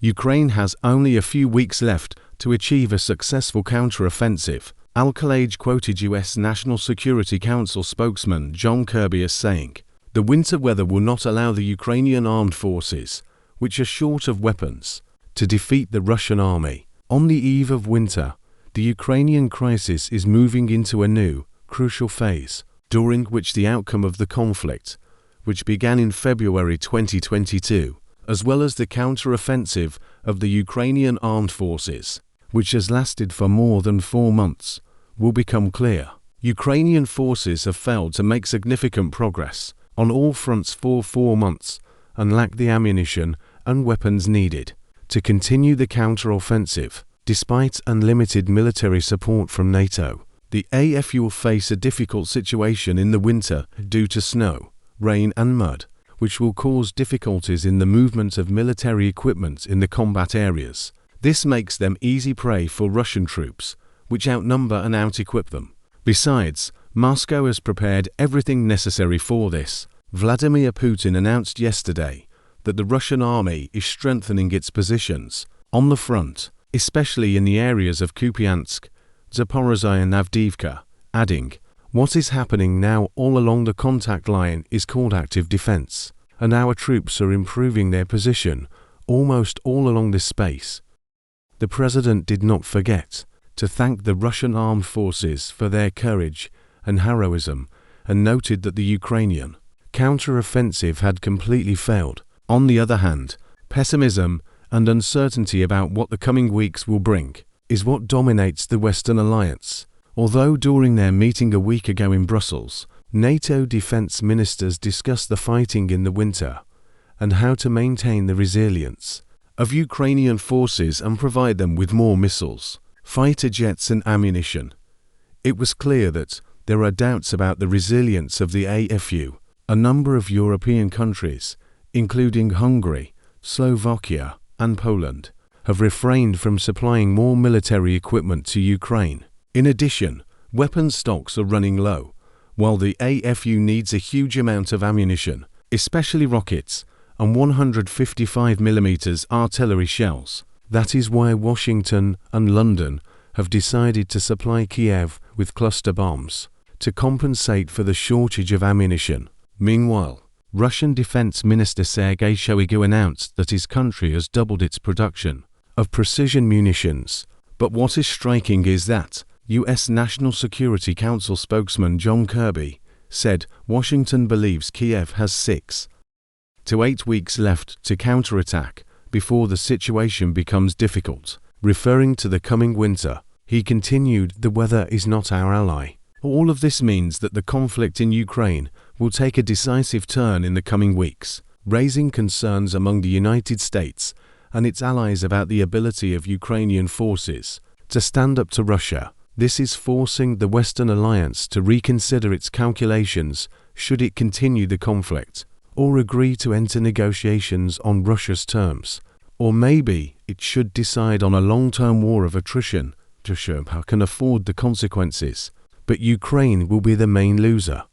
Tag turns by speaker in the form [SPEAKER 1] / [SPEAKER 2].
[SPEAKER 1] Ukraine has only a few weeks left to achieve a successful counter-offensive. Khaleej quoted U.S. National Security Council spokesman John Kirby as saying, "The winter weather will not allow the Ukrainian Armed Forces, which are short of weapons, to defeat the Russian army." On the eve of winter, the Ukrainian crisis is moving into a new, crucial phase, during which the outcome of the conflict, which began in February 2022, as well as the counter-offensive of the Ukrainian Armed Forces, which has lasted for more than 4 months, will become clear. Ukrainian forces have failed to make significant progress on all fronts for 4 months and lack the ammunition and weapons needed to continue the counter-offensive. Despite unlimited military support from NATO, the AFU will face a difficult situation in the winter due to snow, rain and mud, which will cause difficulties in the movement of military equipment in the combat areas. This makes them easy prey for Russian troops, which outnumber and out-equip them. Besides, Moscow has prepared everything necessary for this. Vladimir Putin announced yesterday that the Russian army is strengthening its positions on the front, especially in the areas of Kupiansk, Zaporizhzhia and Avdiivka, adding, "What is happening now all along the contact line is called active defense, and our troops are improving their position almost all along this space." The president did not forget to thank the Russian armed forces for their courage and heroism and noted that the Ukrainian counter-offensive had completely failed. On the other hand, pessimism and uncertainty about what the coming weeks will bring is what dominates the Western alliance. Although during their meeting a week ago in Brussels, NATO defense ministers discussed the fighting in the winter and how to maintain the resilience of Ukrainian forces and provide them with more missiles, fighter jets and ammunition, it was clear that there are doubts about the resilience of the AFU. A number of European countries, including Hungary, Slovakia and Poland, have refrained from supplying more military equipment to Ukraine. In addition, weapons stocks are running low, while the AFU needs a huge amount of ammunition, especially rockets and 155mm artillery shells. That is why Washington and London have decided to supply Kiev with cluster bombs to compensate for the shortage of ammunition. Meanwhile, Russian Defense Minister Sergei Shoigu announced that his country has doubled its production of precision munitions. But what is striking is that U.S. National Security Council spokesman John Kirby said Washington believes Kiev has 6 to 8 weeks left to counterattack before the situation becomes difficult. Referring to the coming winter, he continued, "The weather is not our ally." All of this means that the conflict in Ukraine will take a decisive turn in the coming weeks, raising concerns among the United States and its allies about the ability of Ukrainian forces to stand up to Russia. This is forcing the Western alliance to reconsider its calculations should it continue the conflict, or agree to enter negotiations on Russia's terms. Or maybe it should decide on a long-term war of attrition to show how it can afford the consequences. But Ukraine will be the main loser.